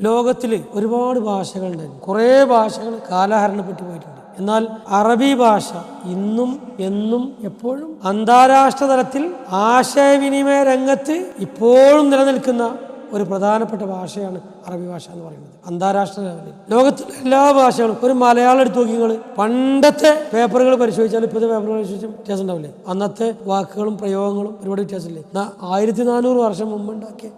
ലോകത്തിൽ ഒരുപാട് ഭാഷകളുണ്ടായിരുന്നു. കുറേ ഭാഷകൾ കാലഹരണപ്പെട്ടു പോയിട്ടുണ്ട്. എന്നാൽ അറബി ഭാഷ ഇന്നും എന്നും എപ്പോഴും അന്താരാഷ്ട്ര തലത്തിൽ ആശയവിനിമയ രംഗത്ത് ഇപ്പോഴും നിലനിൽക്കുന്ന ഒരു പ്രധാനപ്പെട്ട ഭാഷയാണ് അറബി ഭാഷ എന്ന് പറയുന്നത്. അന്താരാഷ്ട്ര ലെവലിൽ ലോകത്തിലെ എല്ലാ ഭാഷകളും, ഒരു മലയാളം എടുത്തു നോക്കി നിങ്ങൾ, പണ്ടത്തെ പേപ്പറുകൾ പരിശോധിച്ചാൽ ഇപ്പോഴത്തെ പേപ്പറുകൾ പരിശോധിച്ചാൽ വ്യത്യാസം ഉണ്ടാവില്ലേ? അന്നത്തെ വാക്കുകളും പ്രയോഗങ്ങളും ഒരുപാട് വ്യത്യാസമില്ലേ? 1400 വർഷം മുമ്പ് ഉണ്ടാക്കിയ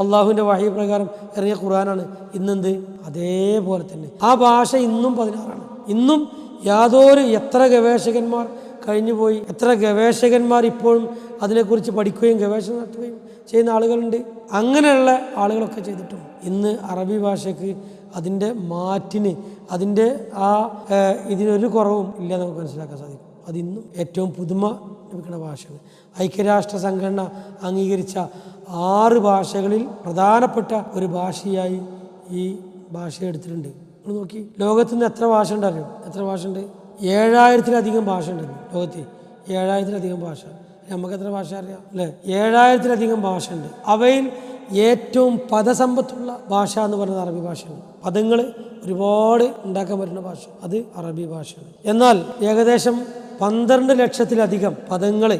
അള്ളാഹുവിൻ്റെ വഹി പ്രകാരം ഇറങ്ങിയ ഖുർആനാണ് ഇന്നെന്ത് അതേപോലെ തന്നെ. ആ ഭാഷ ഇന്നും 16ആണ്. ഇന്നും എത്ര ഗവേഷകന്മാർ കഴിഞ്ഞുപോയി, എത്ര ഗവേഷകന്മാർ ഇപ്പോഴും അതിനെക്കുറിച്ച് പഠിക്കുകയും ഗവേഷണം നടത്തുകയും ചെയ്യുന്ന ആളുകളുണ്ട്. അങ്ങനെയുള്ള ആളുകളൊക്കെ ചെയ്തിട്ടും ഇന്ന് അറബി ഭാഷയ്ക്ക് അതിൻ്റെ മാറ്റിന്, അതിൻ്റെ ഇതിനൊരു കുറവും ഇല്ല നമുക്ക് മനസ്സിലാക്കാൻ സാധിക്കും. അതിന്നും ഏറ്റവും പുതുമ ലഭിക്കുന്ന ഭാഷയാണ്. ഐക്യരാഷ്ട്ര സംഘടന അംഗീകരിച്ച 6 ഭാഷകളിൽ പ്രധാനപ്പെട്ട ഒരു ഭാഷയായി ഈ ഭാഷ എടുത്തിട്ടുണ്ട്. നമ്മൾ നോക്കി, ലോകത്തുനിന്ന് എത്ര ഭാഷ ഉണ്ടറിയോ? എത്ര ഭാഷ ഉണ്ട്? 7000-ലധികം ഭാഷ ഉണ്ട് ലോകത്ത്. 7000-ലധികം ഭാഷ. നമുക്ക് എത്ര ഭാഷ അറിയാം അല്ലേ? 7000-ലധികം ഭാഷ ഉണ്ട്. അവയിൽ ഏറ്റവും പദസമ്പത്തുള്ള ഭാഷ എന്ന് പറയുന്നത് അറബി ഭാഷയാണ്. പദങ്ങൾ ഒരുപാട് ഉണ്ടാക്കാൻ പറ്റുന്ന ഭാഷ അത് അറബി ഭാഷയാണ്. എന്നാൽ ഏകദേശം 12 ലക്ഷത്തിലധികം പദങ്ങൾ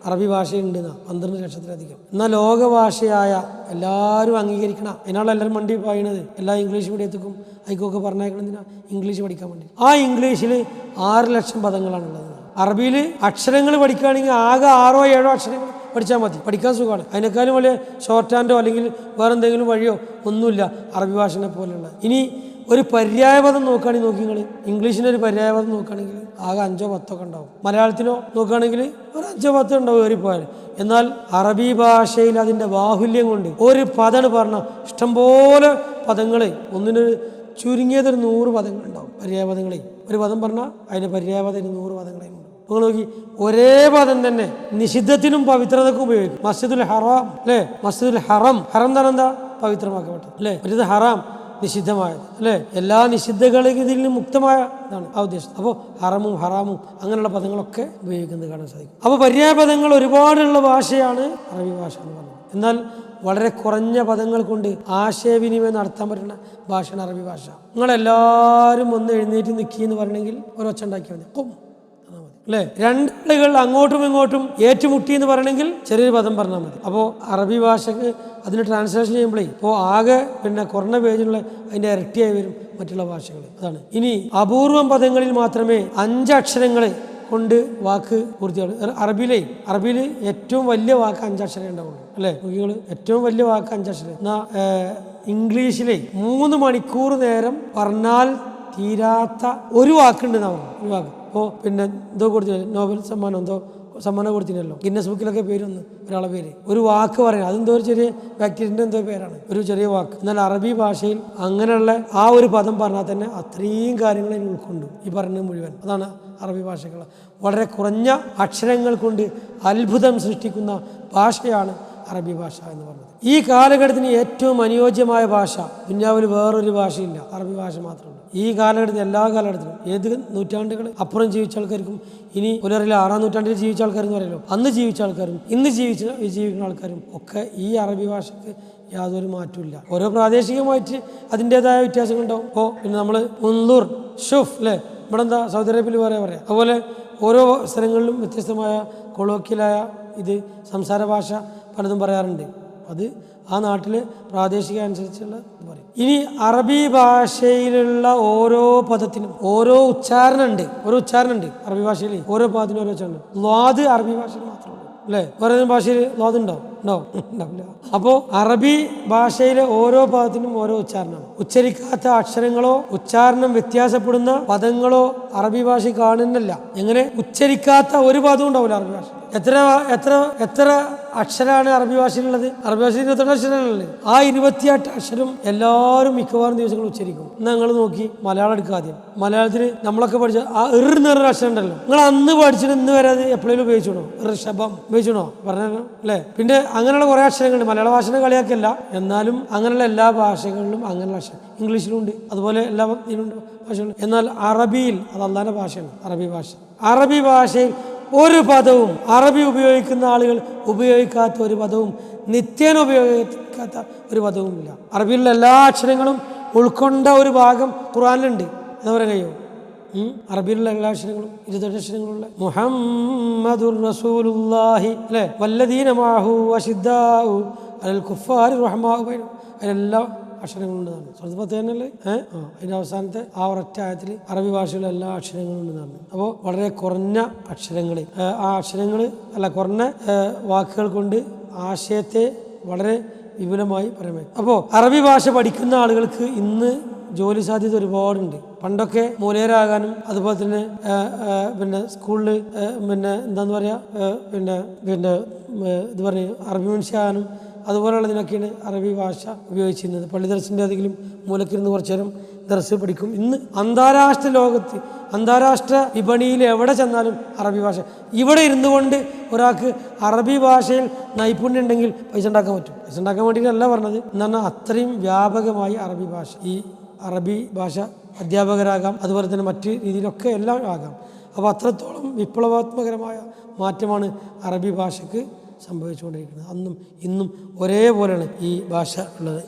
അറബി ഭാഷയുണ്ട്. 12 ലക്ഷത്തിലധികം. എന്നാൽ ലോകഭാഷയായ എല്ലാവരും അംഗീകരിക്കണം, അതിനാണ് എല്ലാവരും വണ്ടി പായുന്നത്. എല്ലാ ഇംഗ്ലീഷ് മീഡിയത്തിനും അതിക്കൊക്കെ പറഞ്ഞേക്കണതിനാ ഇംഗ്ലീഷ് പഠിക്കാൻ വേണ്ടി. ആ ഇംഗ്ലീഷിൽ 6 ലക്ഷം പദങ്ങളാണുള്ളത്. അറബിയിൽ അക്ഷരങ്ങൾ പഠിക്കുകയാണെങ്കിൽ ആകെ 6-7 അക്ഷരങ്ങൾ പഠിച്ചാൽ മതി, പഠിക്കാൻ സുഖമാണ്. അതിനേക്കാളും വലിയ ഷോർട്ട് ഹാൻഡോ അല്ലെങ്കിൽ വേറെ എന്തെങ്കിലും വഴിയോ ഒന്നുമില്ല അറബി ഭാഷനെ പോലെയുള്ള. ഇനി ഒരു പര്യായപദം നോക്കുകയാണെങ്കിൽ നോക്കി നിങ്ങൾ, ഇംഗ്ലീഷിനൊരു പര്യായപദം നോക്കുകയാണെങ്കിൽ ആകെ 5-10 ഒക്കെ ഉണ്ടാവും. മലയാളത്തിനോ നോക്കുകയാണെങ്കിൽ ഒരു 5-10 ഉണ്ടാവും ഏറിപ്പോയാൽ. എന്നാൽ അറബി ഭാഷയിൽ അതിൻ്റെ ബാഹുല്യം കൊണ്ട് ഒരു പദം പറഞ്ഞ ഇഷ്ടംപോലെ പദങ്ങൾ, ഒന്നിനൊരു ചുരുങ്ങിയതൊരു 100 പദങ്ങൾ ഉണ്ടാവും. പര്യായപദങ്ങളെ ഒരു പദം പറഞ്ഞാൽ അതിൻ്റെ പര്യായപദം 100 പദങ്ങളായിരുന്നു. നിങ്ങൾ നോക്കി, ഒരേ പദം തന്നെ നിഷിദ്ധത്തിനും പവിത്രതക്കും ഉപയോഗിക്കും. മസ്ജിദുൽ ഹറാം അല്ലേ? മസ്ജിദുൽ ഹറം, ഹറം തന്നെ എന്താ? പവിത്രമാക്കപ്പെട്ടത് അല്ലേ? മറ്റേത് ഹറാം, നിഷിദ്ധമായത് അല്ലേ? എല്ലാ നിഷിദ്ധകളും ഇതിൽ നിന്ന് മുക്തമായ ഇതാണ് ആ ഉദ്ദേശം. അപ്പോൾ ഹറമും ഹറാമും അങ്ങനെയുള്ള പദങ്ങളൊക്കെ ഉപയോഗിക്കുന്നത് കാണാൻ സാധിക്കും. അപ്പോൾ പര്യായ പദങ്ങൾ ഒരുപാടുള്ള ഭാഷയാണ് അറബി ഭാഷ എന്ന് പറയുന്നത്. എന്നാൽ വളരെ കുറഞ്ഞ പദങ്ങൾ കൊണ്ട് ആശയവിനിമയം നടത്താൻ പറ്റുന്ന ഭാഷയാണ് അറബി ഭാഷ. നിങ്ങളെല്ലാവരും ഒന്ന് എഴുന്നേറ്റ് നിൽക്കി എന്ന് പറയണമെങ്കിൽ ഒരൊച്ച ഉണ്ടാക്കിയാൽ മതി, കൊം അല്ലേ? 2 ആളുകൾ അങ്ങോട്ടും ഇങ്ങോട്ടും ഏറ്റുമുട്ടി എന്ന് പറയണമെങ്കിൽ ചെറിയൊരു പദം പറഞ്ഞാൽ മതി. അപ്പോൾ അറബി ഭാഷക്ക് അതിന് ട്രാൻസ്ലേഷൻ ചെയ്യുമ്പോഴേ ഇപ്പോൾ ആകെ കുറഞ്ഞ പേജിലുള്ള അതിൻ്റെ ഇരട്ടിയായി വരും മറ്റുള്ള ഭാഷകൾ. അതാണ്. ഇനി അപൂർവം പദങ്ങളിൽ മാത്രമേ 5 അക്ഷരങ്ങൾ കൊണ്ട് വാക്ക് പൂർത്തിയാവും. അറബിയിൽ ഏറ്റവും വലിയ വാക്ക് 5 അക്ഷരം ഉണ്ടാവുള്ളൂ അല്ലേ? നിങ്ങൾ ഏറ്റവും വലിയ വാക്ക് 5 അക്ഷരം. എന്നാൽ ഇംഗ്ലീഷിലെ 3 മണിക്കൂർ നേരം പറഞ്ഞാൽ തീരാത്ത ഒരു വാക്കുണ്ട് എന്നാ പറഞ്ഞു. ഒരു വാക്ക്. അപ്പോൾ എന്തോ കൊടുത്തില്ല, നോബൽ സമ്മാനം എന്തോ സമ്മാനം കൊടുത്തില്ലല്ലോ, ഗിന്നസ് ബുക്കിലൊക്കെ പേരൊന്ന് ഒരാളെ പേര്, ഒരു വാക്ക് പറയാം, അതെന്തോ ഒരു ചെറിയ ബാക്ടീരിയൻ്റെ എന്തോ പേരാണ്, ഒരു ചെറിയ വാക്ക്. എന്നാൽ അറബി ഭാഷയിൽ അങ്ങനെയുള്ള ആ ഒരു പദം പറഞ്ഞാൽ തന്നെ അത്രയും കാര്യങ്ങൾ അതിന് ഉൾക്കൊണ്ടു ഈ പറഞ്ഞത് മുഴുവൻ. അതാണ് അറബി ഭാഷകൾ. വളരെ കുറഞ്ഞ അക്ഷരങ്ങൾ കൊണ്ട് അത്ഭുതം സൃഷ്ടിക്കുന്ന ഭാഷയാണ് അറബി ഭാഷ എന്ന് പറഞ്ഞത്. ഈ കാലഘട്ടത്തിന് ഏറ്റവും അനുയോജ്യമായ ഭാഷ ദുനിയാവിൽ വേറൊരു ഭാഷയില്ല, അറബി ഭാഷ മാത്രമേ. ഈ കാലഘട്ടത്തിൽ എല്ലാ കാലഘട്ടത്തിലും ഏത് നൂറ്റാണ്ടുകൾ അപ്പുറം ജീവിച്ച ആൾക്കാർക്കും, ഇനി പുലറിൽ 6-ാം നൂറ്റാണ്ടിൽ ജീവിച്ച ആൾക്കാരെന്ന് പറയുമല്ലോ, അന്ന് ജീവിച്ച ആൾക്കാരും ഇന്ന് ജീവിക്കുന്ന ആൾക്കാരും ഒക്കെ ഈ അറബി ഭാഷയ്ക്ക് യാതൊരു മാറ്റമില്ല. ഓരോ പ്രാദേശികമായിട്ട് അതിൻ്റെതായ വ്യത്യാസങ്ങളുണ്ടാവും. ഇപ്പോൾ നമ്മൾ മുൻദൂർ, ഷുഫ് അല്ലേ? ഇവിടെ എന്താ സൗദി അറേബ്യയിൽ പറയാം. അതുപോലെ ഓരോ സ്ഥലങ്ങളിലും വ്യത്യസ്തമായ കൊളോക്കിയലായ ഇത് സംസാര ഭാഷ പലതും പറയാറുണ്ട്. അത് ആ നാട്ടിലെ പ്രാദേശിക അനുസരിച്ചുള്ള പറയും. ഇനി അറബി ഭാഷയിലുള്ള ഓരോ പദത്തിനും ഓരോ ഉച്ചാരണമുണ്ട്. അറബി ഭാഷയിൽ ഓരോ പദത്തിനും ഓരോ ഉച്ചാരണം. ലാദ് അറബി ഭാഷയിൽ മാത്രമേ ഉള്ളൂ അല്ലേ? വേറെ ഭാഷയിൽ ലാദ് ഉണ്ടാവില്ല. അപ്പോൾ അറബി ഭാഷയിലെ ഓരോ പദത്തിനും ഓരോ ഉച്ചാരണമാണ്. ഉച്ചരിക്കാത്ത അക്ഷരങ്ങളോ ഉച്ചാരണം വ്യത്യാസപ്പെടുന്ന പദങ്ങളോ അറബി ഭാഷ കാണുന്നില്ല. എങ്ങനെ ഉച്ചരിക്കാത്ത ഒരു പദവും ഉണ്ടാവില്ല അറബി ഭാഷ. എത്ര അക്ഷരമാണ് അറബി ഭാഷയിലുള്ളത്? അറബി ഭാഷയിൽ 28 അക്ഷരങ്ങളുള്ളത്. ആ 28 അക്ഷരം എല്ലാവരും മിക്കവാറും ദിവസങ്ങൾ ഉച്ചരിക്കും. നിങ്ങൾ നോക്കി മലയാളം എടുക്കുക. ആദ്യം മലയാളത്തിൽ നമ്മളൊക്കെ പഠിച്ച ആ എറിന്നൊരു അക്ഷരം ഉണ്ടല്ലോ, നിങ്ങൾ അന്ന് പഠിച്ചിട്ട് ഇന്ന് വരെ അത് എപ്പോഴേലും ഉപയോഗിച്ചോണോ? ഋഷഭം ഉപയോഗിച്ചോണോ? പറഞ്ഞോ അല്ലേ? പിന്നെ അങ്ങനെയുള്ള കുറേ അക്ഷരങ്ങളുണ്ട്. മലയാള ഭാഷനെ കളിയാക്കല്ല, എന്നാലും അങ്ങനെയുള്ള എല്ലാ ഭാഷകളിലും അങ്ങനെയുള്ള അക്ഷരം ഇംഗ്ലീഷിലുണ്ട്, അതുപോലെ എല്ലാ ഇതിലുണ്ട് ഭാഷകളും. എന്നാൽ അറബിയിൽ അത് അള്ളാന്റെ ഭാഷയാണ് അറബി ഭാഷ. അറബി ഭാഷയിൽ ഒരു പദവും അറബി ഉപയോഗിക്കുന്ന ആളുകൾ ഉപയോഗിക്കാത്ത ഒരു പദവും നിത്യേന ഉപയോഗിക്കാത്ത ഒരു പദവും ഇല്ല. അറബിയിലുള്ള എല്ലാ അക്ഷരങ്ങളും ഉൾക്കൊണ്ട ഒരു ഭാഗം ഖുർആനിലുണ്ട്. എന്താ പറയാൻ കഴിയോ? അറബിയിലുള്ള എല്ലാ അക്ഷരങ്ങളും 28 അക്ഷരങ്ങളുള്ള മുഹമ്മദുർ റസൂലുള്ളാഹി അല്ലേ, വല്ലദീന മഅഹു അശിദ്ദാഉ അലൽ കുഫാരി റഹ്മാഉ ബൈനഹും, അതിലെല്ലാ അക്ഷരങ്ങളുണ്ടെന്നാണ് സൂറത്തുൽ ഫാത്തിഹയിലെ അതിൻ്റെ അവസാനത്തെ ആ ഒരൊറ്റ ആയത്തിൽ അറബി ഭാഷയിലെ എല്ലാ അക്ഷരങ്ങളും ഉണ്ടെന്നാണ്. അപ്പോൾ വളരെ കുറഞ്ഞ അക്ഷരങ്ങൾ, ആ അക്ഷരങ്ങൾ അല്ല കുറഞ്ഞ വാക്കുകൾ കൊണ്ട് ആശയത്തെ വളരെ വിപുലമായി പറയാൻ പറ്റും. അപ്പോൾ അറബി ഭാഷ പഠിക്കുന്ന ആളുകൾക്ക് ഇന്ന് ജോലി സാധ്യത ഒരുപാടുണ്ട്. പണ്ടൊക്കെ മൂലയരാകാനും അതുപോലെ തന്നെ പിന്നെ സ്കൂളിൽ പിന്നെ എന്താന്ന് പറയുക പിന്നെ ഇത് പറഞ്ഞ് അറബി മനുഷ്യാകാനും അതുപോലെയുള്ളതിനൊക്കെയാണ് അറബി ഭാഷ ഉപയോഗിച്ചിരുന്നത്. പള്ളി ദർസിൻ്റെ ഏതെങ്കിലും മൂലക്കിരുന്ന് കുറച്ചു നേരം ദർസ് പഠിക്കും. ഇന്ന് അന്താരാഷ്ട്ര ലോകത്ത് അന്താരാഷ്ട്ര വിപണിയിൽ എവിടെ ചെന്നാലും അറബി ഭാഷ. ഇവിടെ ഇരുന്നു കൊണ്ട് ഒരാൾക്ക് അറബി ഭാഷയിൽ നൈപുണ്യം ഉണ്ടെങ്കിൽ പൈസ ഉണ്ടാക്കാൻ പറ്റും. പൈസ ഉണ്ടാക്കാൻ വേണ്ടിയിട്ടല്ല പറഞ്ഞത്, എന്ന് പറഞ്ഞാൽ അത്രയും വ്യാപകമായി അറബി ഭാഷ. ഈ അറബി ഭാഷ അധ്യാപകരാകാം, അതുപോലെ തന്നെ മറ്റ് രീതിയിലൊക്കെ എല്ലാം ആകാം. അപ്പോൾ അത്രത്തോളം വിപ്ലവാത്മകരമായ മാറ്റമാണ് അറബി ഭാഷയ്ക്ക് സംഭവിച്ചുകൊണ്ടിരിക്കുന്നത്. അന്നും ഇന്നും ഒരേപോലെയാണ് ഈ ഭാഷ ഉള്ളത്.